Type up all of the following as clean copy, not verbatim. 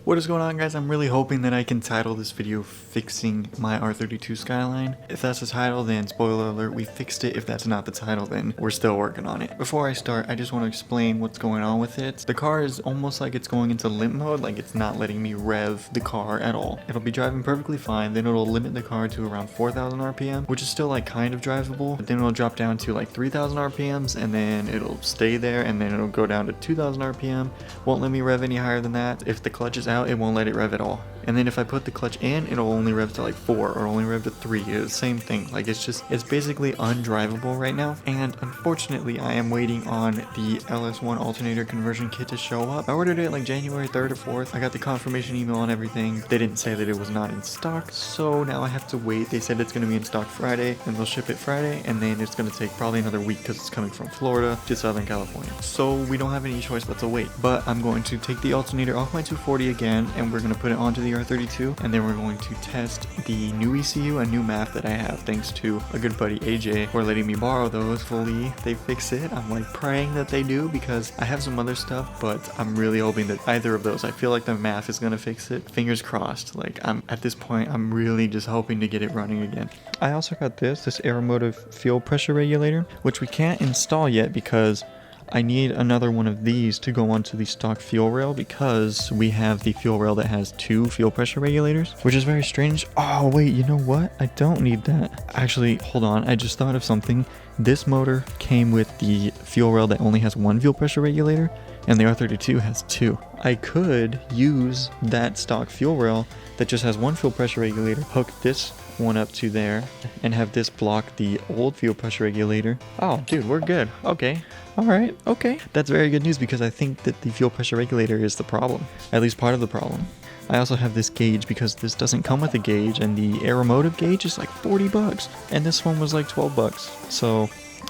What is going on, guys? I'm really hoping that I can title this video fixing my R32 Skyline. If that's the title, then spoiler alert, we fixed it. If that's not the title, then we're still working on it. Before I start, I just want to explain what's going on with it. The car is almost like it's going into limp mode, like it's not letting me rev the car at all. It'll be driving perfectly fine, then it'll limit the car to around 4,000 RPM, which is still like kind of drivable, but then it'll drop down to like 3,000 RPMs, and then it'll stay there, and then it'll go down to 2,000 RPM. Won't let me rev any higher than that. If the clutch is out, it won't let it rev at all. And then if I put the clutch in, it'll only rev to like 4 or only rev to 3. It's the same thing. Like it's basically undrivable right now. And unfortunately, I am waiting on the LS1 alternator conversion kit to show up. I ordered it like January 3rd or 4th. I got the confirmation email and everything. They didn't say that it was not in stock, so now I have to wait. They said it's going to be in stock Friday, and they'll ship it Friday, and then it's going to take probably another week because it's coming from Florida to Southern California. So we don't have any choice but to wait. But I'm going to take the alternator off my 240 again, and we're going to put it onto the R32, and then we're going to test the new ECU and new MAF that I have, thanks to a good buddy AJ for letting me borrow those. Hopefully they fix it. I'm like praying that they do, because I have some other stuff, but I'm really hoping that either of those. I feel like the MAF is going to fix it. Fingers crossed. Like, at this point, I'm really just hoping to get it running again. I also got this aeromotive fuel pressure regulator, which we can't install yet because I need another one of these to go onto the stock fuel rail, because we have the fuel rail that has 2 fuel pressure regulators, which is very strange. Oh wait, you know what? I don't need that. Actually, hold on. I just thought of something. This motor came with the fuel rail that only has 1 fuel pressure regulator, and the R32 has 2. I could use that stock fuel rail that just has 1 fuel pressure regulator, hook this one up to there, and have this block the old fuel pressure regulator. Oh dude, we're good. Okay, all right, okay, that's very good news, because I think that the fuel pressure regulator is the problem, at least part of the problem. I also have this gauge because this doesn't come with a gauge, and the aeromotive gauge is like 40 bucks, and this one was like 12 bucks, so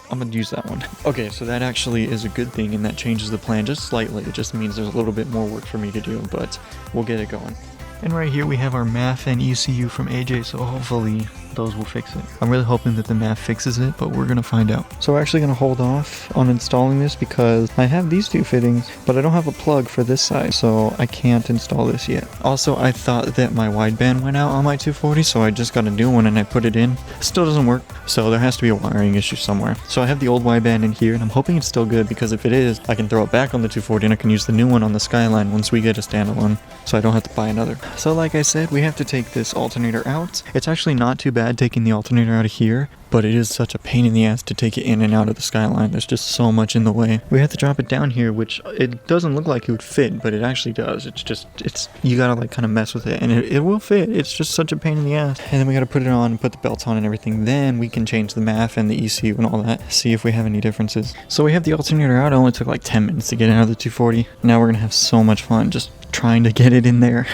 I'm gonna use that one. Okay, so that actually is a good thing, and that changes the plan just slightly. It just means there's a little bit more work for me to do, but we'll get it going. And right here we have our MAF and ECU from AJ, so hopefully those will fix it. I'm really hoping that the MAF fixes it, but we're gonna find out. So we're actually gonna hold off on installing this because I have these 2 fittings, but I don't have a plug for this side, so I can't install this yet. Also, I thought that my wideband went out on my 240, so I just got a new one and I put it in. Still doesn't work, so there has to be a wiring issue somewhere. So I have the old wideband in here, and I'm hoping it's still good, because if it is, I can throw it back on the 240 and I can use the new one on the Skyline once we get a standalone, so I don't have to buy another. So like I said, we have to take this alternator out. It's actually not too bad taking the alternator out of here, but it is such a pain in the ass to take it in and out of the Skyline. There's just so much in the way. We have to drop it down here, which it doesn't look like it would fit, but it actually does. You gotta like kind of mess with it, and it will fit. It's just such a pain in the ass. And then we gotta put it on and put the belts on and everything. Then we can change the MAF and the ECU and all that, see if we have any differences. So we have the alternator out. It only took like 10 minutes to get it out of the 240. Now we're gonna have so much fun just trying to get it in there.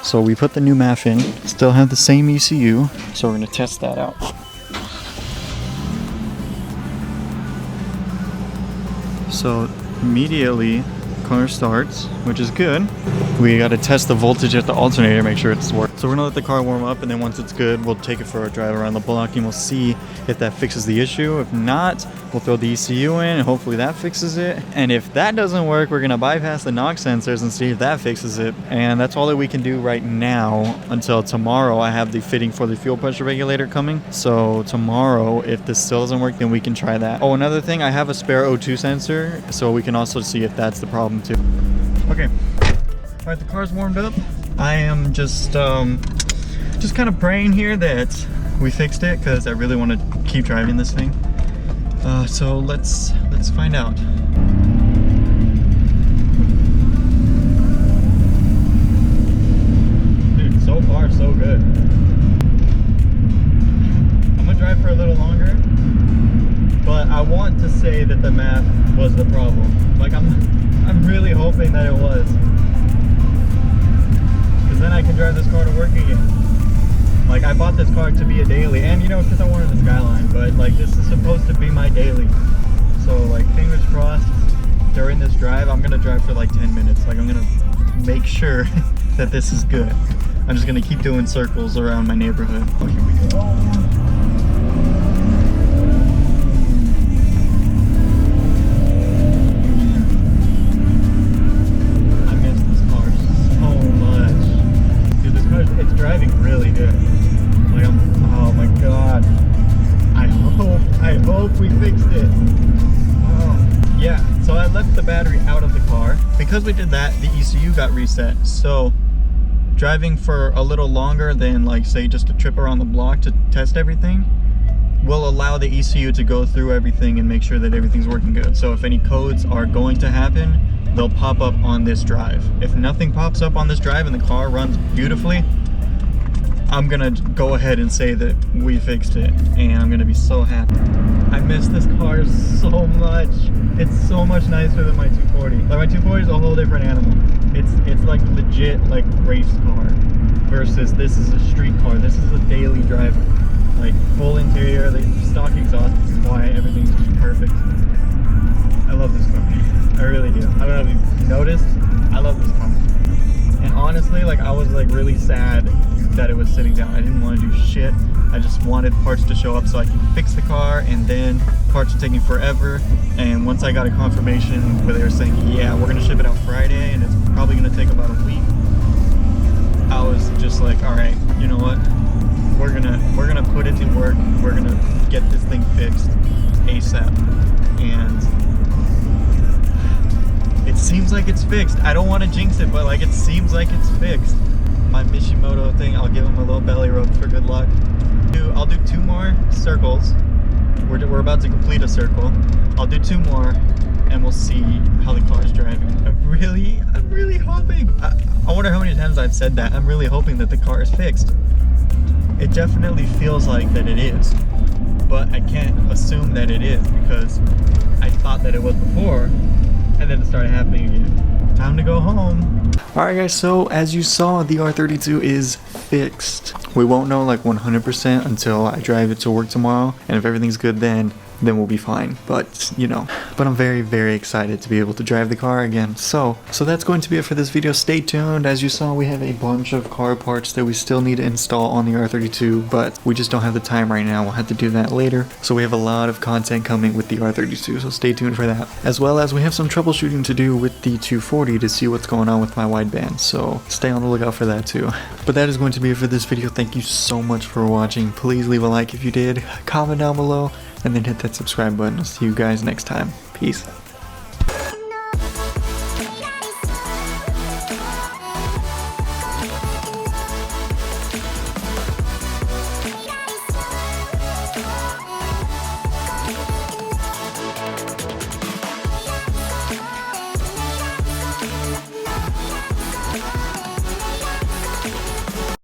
So we put the new MAF in, still have the same ECU, so we're going to test that out. So immediately, car starts, which is good. We got to test the voltage at the alternator, make sure it's working. So we're going to let the car warm up, and then once it's good, we'll take it for a drive around the block, and we'll see if that fixes the issue. If not, we'll throw the ECU in, and hopefully that fixes it. And if that doesn't work, we're going to bypass the knock sensors and see if that fixes it. And that's all that we can do right now until tomorrow. I have the fitting for the fuel pressure regulator coming. So tomorrow, if this still doesn't work, then we can try that. Oh, another thing, I have a spare O2 sensor, so we can also see if that's the problem too. Okay. All right, the car's warmed up. I am just kind of praying here that we fixed it, because I really want to keep driving this thing. So let's find out. Dude, so far so good. I'm gonna drive for a little longer, but I want to say that the MAF was the problem. Like I'm really hoping that it was, because then I can drive this car to work again. Like, I bought this car to be a daily, and you know, because I wanted the Skyline, but like, this is supposed to be my daily. So like, fingers crossed, during this drive, I'm gonna drive for like 10 minutes. Like, I'm gonna make sure that this is good. I'm just gonna keep doing circles around my neighborhood. Oh, here we go. I miss this car so much. Dude, this car, it's driving really good. Like, oh my god. I hope we fixed it. Oh, yeah, so I left the battery out of the car. Because we did that, the ECU got reset. So driving for a little longer than, like, say just a trip around the block to test everything will allow the ECU to go through everything and make sure that everything's working good. So if any codes are going to happen, they'll pop up on this drive. If nothing pops up on this drive and the car runs beautifully, I'm gonna go ahead and say that we fixed it, and I'm gonna be so happy. I miss this car so much. It's so much nicer than my 240. Like, my 240 is a whole different animal. It's like legit like race car versus this is a street car. This is a daily driver. Like, full interior, the stock exhaust is quiet, everything's just perfect. I love this car. I really do. I don't know if you've noticed, I love this car. And honestly, like, I was like really sad that it was sitting down. I didn't want to do shit. I just wanted parts to show up so I could fix the car, and then parts are taking forever. And once I got a confirmation where they were saying, yeah, we're gonna ship it out Friday and it's probably gonna take about a week, I was just like, all right, you know what? We're gonna put in the work. We're gonna get this thing fixed ASAP. And it seems like it's fixed. I don't want to jinx it, but like, it seems like it's fixed. My Mishimoto thing, I'll give him a little belly rub for good luck. I'll do 2 more circles. We're about to complete a circle. I'll do 2 more and we'll see how the car's driving. I'm really hoping. I wonder how many times I've said that. I'm really hoping that the car is fixed. It definitely feels like that it is, but I can't assume that it is because I thought that it was before, and then it started happening again. Time to go home. Alright guys, so as you saw, the R32 is fixed. We won't know like 100% until I drive it to work tomorrow, and if everything's good then we'll be fine. But, you know, I'm very excited to be able to drive the car again. So that's going to be it for this video. Stay tuned. As you saw, we have a bunch of car parts that we still need to install on the R32, but we just don't have the time right now. We'll have to do that later. So we have a lot of content coming with the R32, so stay tuned for that. As well as we have some troubleshooting to do with the 240 to see what's going on with my wideband, so stay on the lookout for that too. But that is going to be it for this video. Thank you so much for watching. Please leave a like if you did, comment down below, and then hit that subscribe button. I'll see you guys next time. Peace.